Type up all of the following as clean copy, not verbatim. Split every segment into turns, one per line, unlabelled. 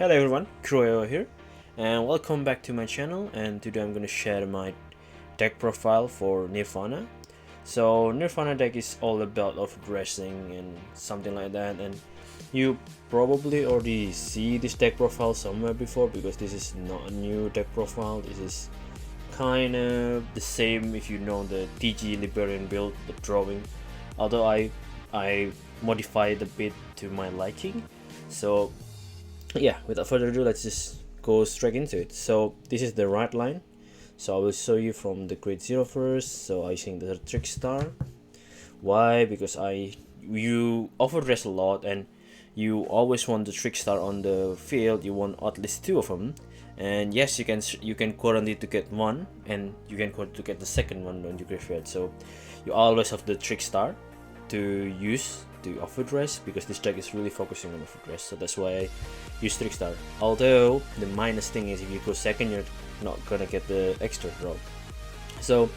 Hello everyone, Croyo here, and welcome back to my channel. And today I'm going to share my deck profile for Nirvana. So Nirvana deck is all about of dressing and something like that, and you probably already see this deck profile somewhere before because this is not a new deck profile. This is kind of the same if you know the TG Liberian build, the drawing, although I modified a bit to my liking. So yeah, without further ado, let's just go straight into it. So this is the right line, so I will show you from the grade 0 first. So I think the trick star. Why? Because you overdress a lot and you always want the trick star on the field. You want at least 2 of them, and yes, you can guarantee to get one, and you can guarantee to get the second one on your graveyard. So you always have the trick star to use to overdress, because this deck is really focusing on overdress, so that's why I use trick star. Although the minus thing is if you go second, you're not gonna get the extra draw. So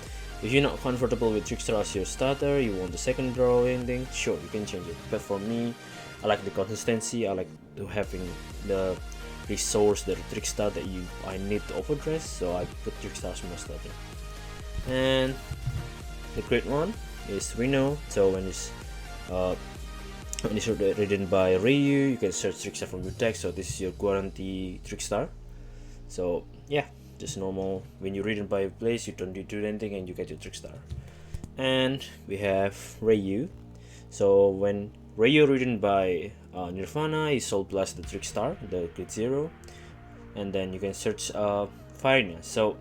if you're not comfortable with trick star as your starter, you want the second drawing thing, sure, you can change it. But for me, I like the consistency. I like to having the resource, the trick star that I need to overdress, so I put trick star as my starter. And the grade 1 is Reno. So when it's written by Ryu, you can search trick star from your deck. So this is your guarantee trick star. So yeah, just normal. When you read it by a place, you don't do anything and you get your trick star. And we have Ryu. So when Ryu written by Nirvana, he Soul Blast the trick star, the grade 0, and then you can search Firina. So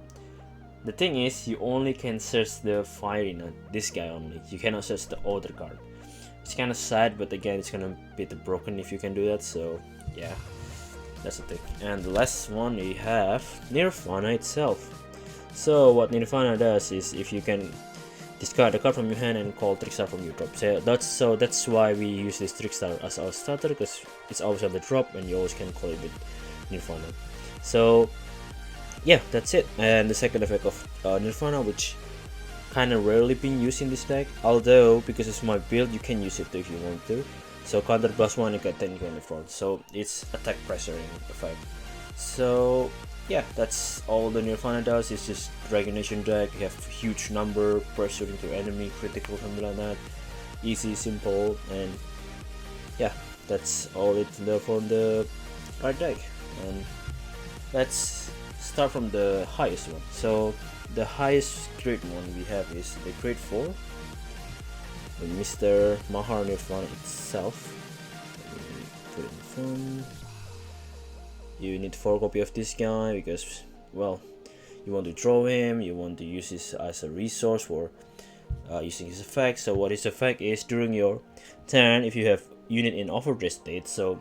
the thing is, you only can search the Firina, this guy only. You cannot search the other card. It's kind of sad, but again, it's gonna be broken if you can do that. So yeah, that's the thing. And the last one, we have Nirvana itself. So what Nirvana does is, if you can discard a card from your hand and call trick star from your drop. So that's why we use this trick star as our starter, because it's always on the drop and you always can call it with Nirvana. So yeah, that's it. And the second effect of Nirvana, which kind of rarely being used in this deck, although because it's my build, you can use it if you want to. So counter +1, you get 10k in the front, so it's attack pressuring effect. So yeah, that's all the Nirvana does. It's just Dragon Nation deck. You have huge number, pressure into enemy, critical, something like that. Easy, simple, and yeah, that's all it for the card deck. And let's start from the highest one. So the highest grade one we have is the grade 4, the Mr. Mahar Nirvana itself. Let me put it in front. You need 4 copies of this guy because, well, you want to draw him, you want to use this as a resource for using his effect. So what his effect is, during your turn, if you have unit in overdress state, so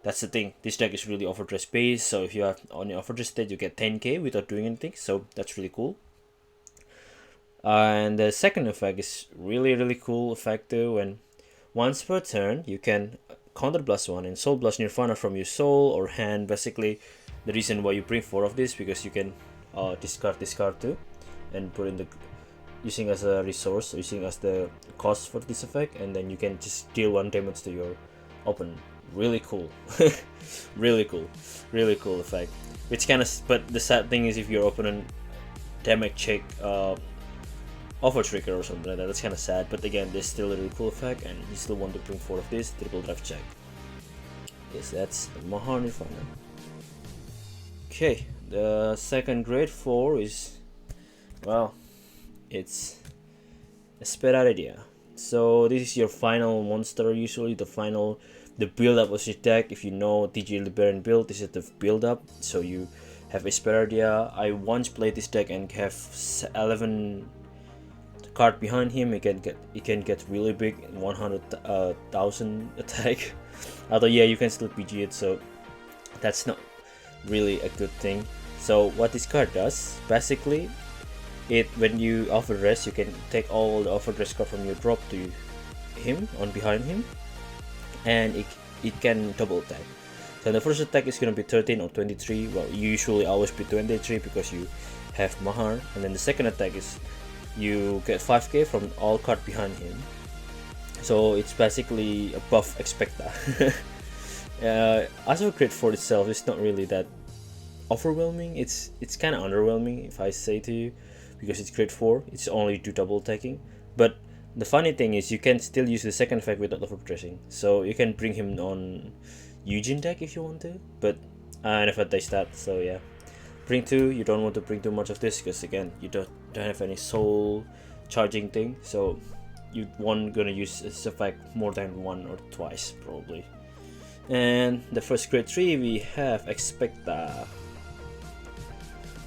that's the thing, this deck is really overdress based. So if you have on your overdress state, you get 10k without doing anything, so that's really cool. And the second effect is really cool effect too. When once per turn, you can counter +1 and Soul Blast Nirvana from your soul or hand. Basically, the reason why you bring 4 of this, because you can discard this card too and put in the using as a resource, using as the cost for this effect, and then you can just deal 1 damage to your opponent. Really cool. really cool effect. Which kind of, but the sad thing is, if your opponent damage check offer trigger or something like that, that's kind of sad. But again, there's still a really cool effect, and you still want to bring 4 of this, triple drive check. Yes, that's the Mahar Nirvana. Okay, the second grade 4 is, well, it's Esperadia. So this is your final monster, usually the build up of your deck. If you know TG Liberian build, this is the build up. So you have Esperadia. I once played this deck and have 11 card behind him. It can get really big, 100,000 attack. Although yeah, you can still PG it, so that's not really a good thing. So what this card does, basically, when you overdress, you can take all the overdress card from your drop to him on behind him, and it can double attack. So the first attack is gonna be 13 or 23. Well, you usually always be 23 because you have Mahar. And then the second attack is you get 5k from all card behind him. So it's basically a buff Expecta. As for grade 4 itself, it's not really that overwhelming. It's kind of underwhelming if I say to you, because it's grade 4. It's only do double attacking, but the funny thing is you can still use the second effect without overdressing, so you can bring him on Eugene deck if you want to, but I never touched that. So yeah, bring 2. You don't want to bring too much of this because again you don't have any soul charging thing, so you won't gonna use this effect more than 1 or twice probably. And the first grade 3 we have Expecta.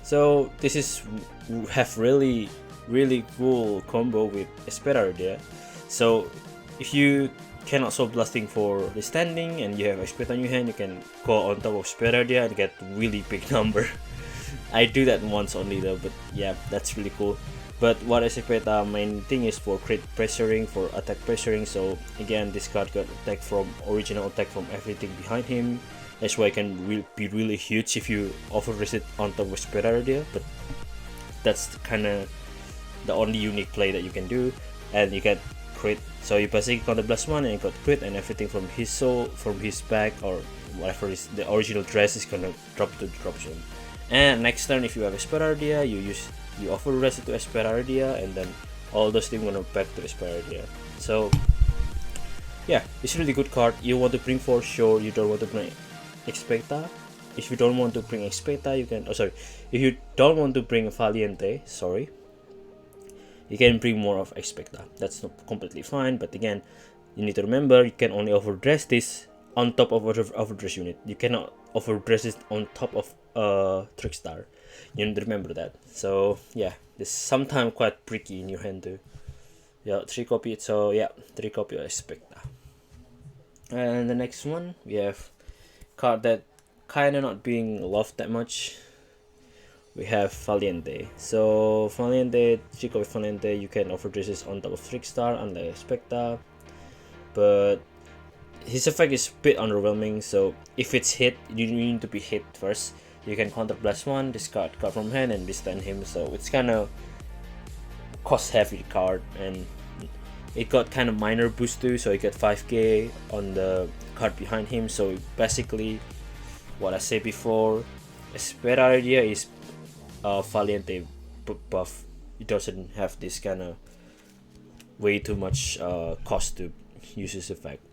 So this is have really cool combo with Expecta. So if you cannot solve blasting for the standing and you have Expecta on your hand, you can go on top of Expecta and get really big number. I do that once only though, but yeah, that's really cool. But what Expecta main thing is for crit pressuring, for attack pressuring. So again, this card got attack from original attack from everything behind him. That's why it can be really huge if you overrest it on top of Expecta. But that's kind of the only unique play that you can do, and you get crit. So you basically counter blast 1 and you got crit, and everything from his soul, from his back or whatever is the original dress is gonna drop to the drop zone. And next turn, if you have Expecta, you offer rest to Expecta, and then all those things gonna back to Expecta. So yeah, it's a really good card. You want to bring 4, sure. You don't want to bring Expecta. If you don't want to bring Expecta, you can. If you don't want to bring a Valiente, you can bring more of Expecta. That's not completely fine, but again, you need to remember you can only overdress this on top of overdress unit. You cannot overdress it on top of Trickstar. You need to remember that. So yeah, this sometimes quite tricky in your hand too. Yeah, 3 copy. So yeah, 3 copy of Expecta. And the next one we have card that kinda not being loved that much. We have Valiente. So Valiente, 3 copy Valiente, you can overdress this on top of Trickstar unlike Expecta, but his effect is a bit underwhelming. So if it's hit, you need to be hit first. You can counter blast 1, discard card from hand, and distant him. So it's kind of cost heavy card, and it got kind of minor boost too. So you get 5k on the card behind him. So basically, what I said before, Expecta is Valiente buff. It doesn't have this kind of way too much cost to use this effect.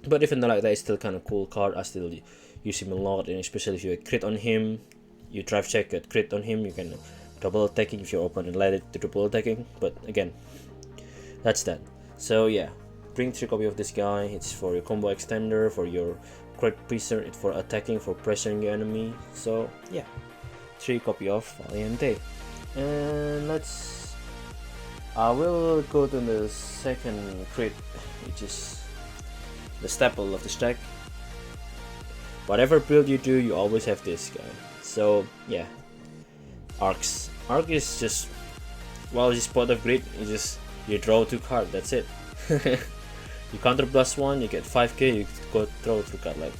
But even though like that, it's still kind of cool card. I still use him a lot, and especially if you crit on him, you drive check, get crit on him, you can double attacking if you open and let it to double attacking. But again, that's that. So yeah, bring 3 copy of this guy. It's for your combo extender, for your crit preser, it's for attacking, for pressuring your enemy. So yeah, 3 copy of Valiente. And I will go to the second crit, which is the staple of this deck. Whatever build you do, you always have this guy. So yeah, Arcs. Arc is just, well, just pot of grid. You draw 2 cards. That's it. You counter blast 1, you get 5k. You go draw 2 cards like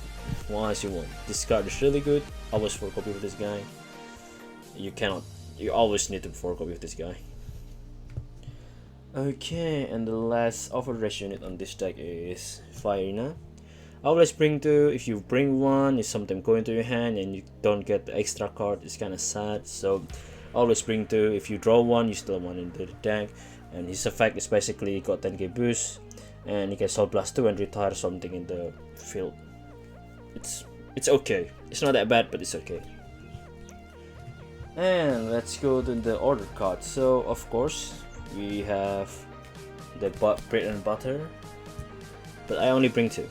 once you want. This card is really good. Always 4 copy of this guy. You always need to 4 copy of this guy. Okay, and the last overdress unit on this deck is Firina. Always bring 2. If you bring 1, it's something going to your hand and you don't get the extra card. It's kind of sad. So always bring 2. If you draw 1, you still want into the deck. And his effect is basically got 10k boost, and you can Soul Blast 2 and retire something in the field. It's okay. It's not that bad, but it's okay. And let's go to the order card. So of course we have the bread and butter, but I only bring 2.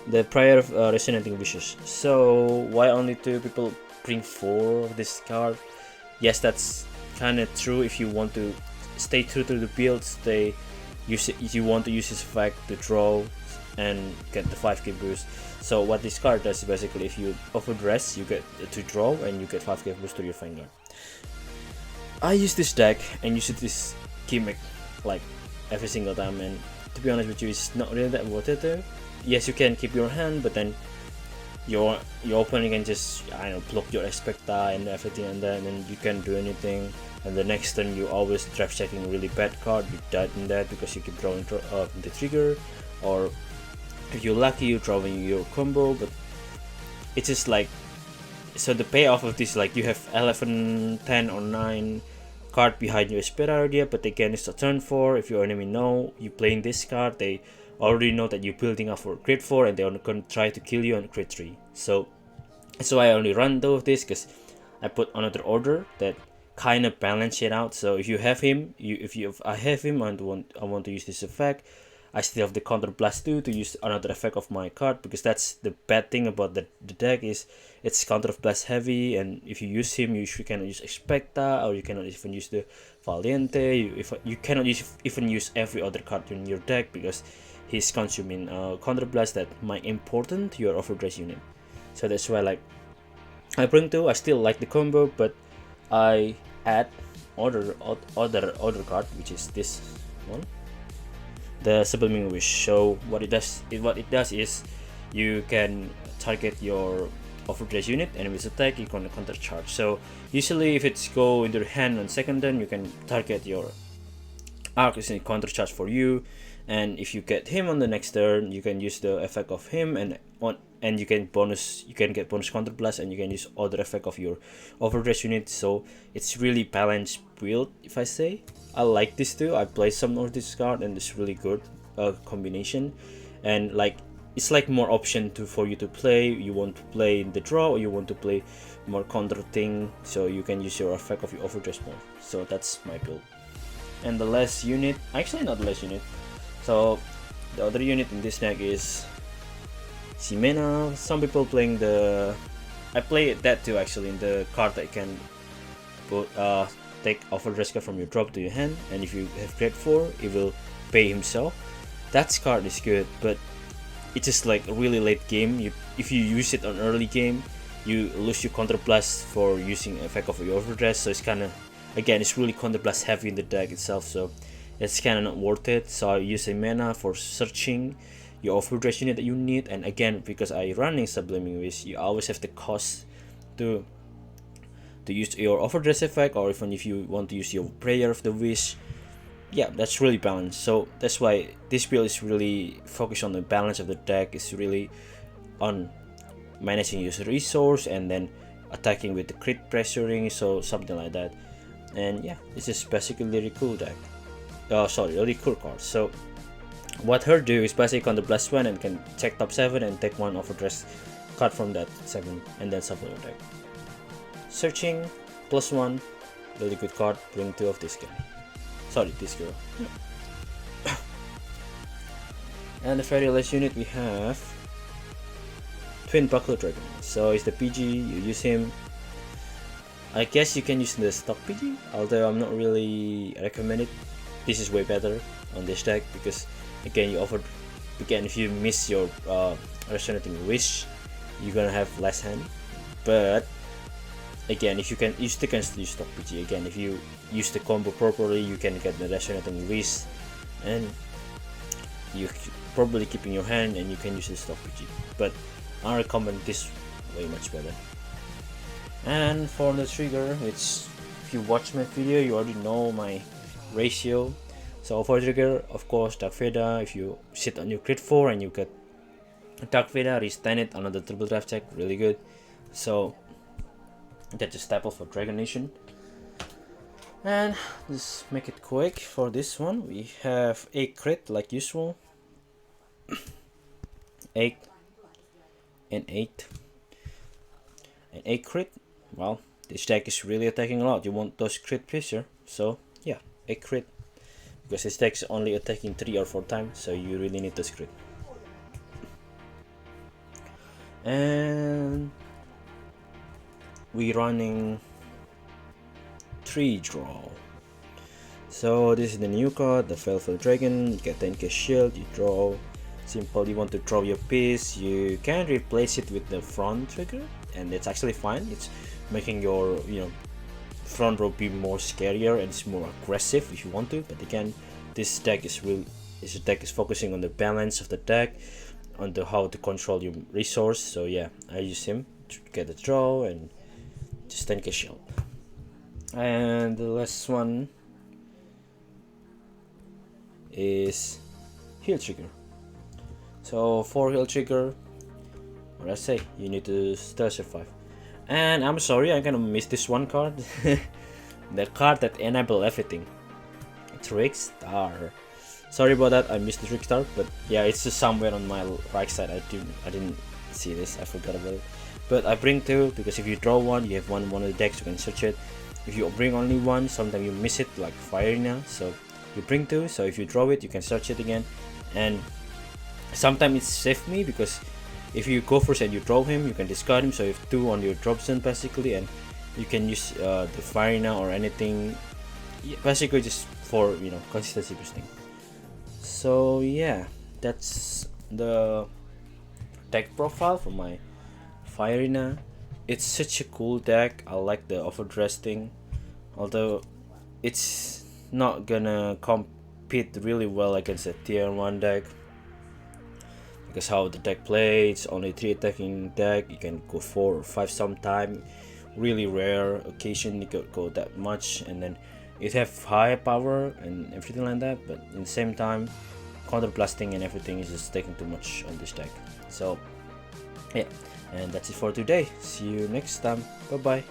The Prayer of Resonating Wishes. So why only 2 people bring 4 of this card? Yes, that's kind of true. If you want to stay true to the build, you want to use this effect to draw and get the 5k boost. So what this card does is basically, if you overdress, you get to draw and you get 5k boost to your Vanguard. I use this deck and use this gimmick like every single time, and to be honest with you, it's not really that worth it though. Yes, you can keep your hand, but then your opponent can just, I don't know, block your Expecta and everything, and then you can't do anything. And the next turn you always draft checking really bad card. You died in that because you keep drawing the trigger, or If you're lucky, you're drawing your combo, but it's just like, so the payoff of this, like you have 11, 10 or 9 card behind your Espera idea, but again it's a turn 4. If your enemy know you playing this card, they already know that you're building up for crit 4 and they're gonna try to kill you on crit 3. So that's why I only run though of this, because I put another order that kind of balance it out. So if you have him, I have him and I want to use this effect, I still have the counter blast 2 to use another effect of my card, because that's the bad thing about the deck is it's counter blast heavy, and if you use him you cannot use Expecta, or you cannot even use the Valiente, you cannot even use every other card in your deck because he's consuming counter blast that might important to your overdress unit. So that's why like I bring 2, I still like the combo, but I add other card, which is this one, the Subliming Wish. So what it does is you can target your overdress unit and with attack you can counter charge. So usually if it's go into your hand on second turn, you can target your Arcus and counter charge for you, and if you get him on the next turn, you can use the effect of him and you can get bonus counter blast, and you can use other effect of your overdress unit. So it's really balanced build, if I say. I like this too. I play some of this card and it's really good combination, and like it's like more option for you to play. You want to play in the draw or you want to play more counter thing, so you can use your effect of your overdress more. So that's my build. And the last unit, actually not the last unit, so the other unit in this deck is Ximena. Some people playing I play that too actually, in the card that can put take overdress card from your drop to your hand, and if you have grade 4 it will pay himself. That card is good, but it's just like a really late game. If you use it on early game, you lose your counter blast for using effect of your overdress, so it's kind of, again, it's really counter blast heavy in the deck itself, so it's kind of not worth it. So I use a mana for searching your overdress unit that you need, and again, because I running Subliming Wish, you always have the cost to use your overdress effect, or even if you want to use your Prayer of the Wish. Yeah, that's really balanced. So that's why this build is really focused on the balance of the deck. It's really on managing your resource and then attacking with the crit pressuring, so something like that. And yeah, this is basically a really cool deck. Really cool card. So what her do is basically on the blast 1 and can check top 7 and take 1 overdress card from that 7 and then shuffle your deck. Searching +1, really good card. Bring 2 of this guy. Sorry, this girl. And the very last unit we have Twin Buckler Dragon. So it's the PG, you use him. I guess you can use the stock PG, although I'm not really recommend it. This is way better on this deck because again if you miss your Resonating Wish, you're gonna have less hand. But again, if you still can use stock PG. Again, if you use the combo properly, you can get the Resonating Wish, and you probably keep in your hand, and you can use the stock PG. But I recommend this way much better. And for the trigger, which if you watch my video, you already know my ratio. So for trigger, of course, Dark Veda. If you sit on your crit 4 and you get Dark Veda, restand it, another triple drive check, really good. So that's a staple for Dragon Nation. And just make it quick for this one. We have 8 crit like usual. 8 and 8 and 8 crit. Well, this deck is really attacking a lot. You want those crit pressure, so yeah, 8 crit, because this deck is only attacking 3 or 4 times, so you really need those crit. And we running 3 draw. So this is the new card, the Felfel Dragon. You get 10k shield, you draw. Simple, you want to draw your piece, you can replace it with the front trigger, and it's actually fine. It's making your front row be more scarier and it's more aggressive if you want to. But again, this deck is focusing on the balance of the deck, on how to control your resource. So yeah, I use him to get a draw and just 10k shield. And the last one is heal trigger. So 4 heal trigger, what I say, you need to still survive. And I'm sorry, I'm gonna miss this one card. The card that enable everything. Trickstar. Sorry about that, I missed the Trickstar, but yeah, it's just somewhere on my right side. I didn't see this, I forgot about it. But I bring 2 because if you draw 1, you have one of the decks, you can search it. If you bring only 1, sometimes you miss it, like Fire now. So you bring 2, so if you draw it, you can search it again. And sometimes it saves me because if you go first and you draw him, you can discard him, so you have 2 on your drop zone basically, and you can use the Fire now or anything, basically just for, you know, consistency boosting. So yeah, that's the deck profile for my Firina. It's such a cool deck. I like the overdress thing, although it's not gonna compete really well against a tier 1 deck because how the deck plays, only 3 attacking deck, you can go 4 or 5 sometime, really rare occasion you could go that much, and then it have high power and everything like that, but in the same time counter blasting and everything is just taking too much on this deck. So yeah, and that's it for today. See you next time. Bye bye.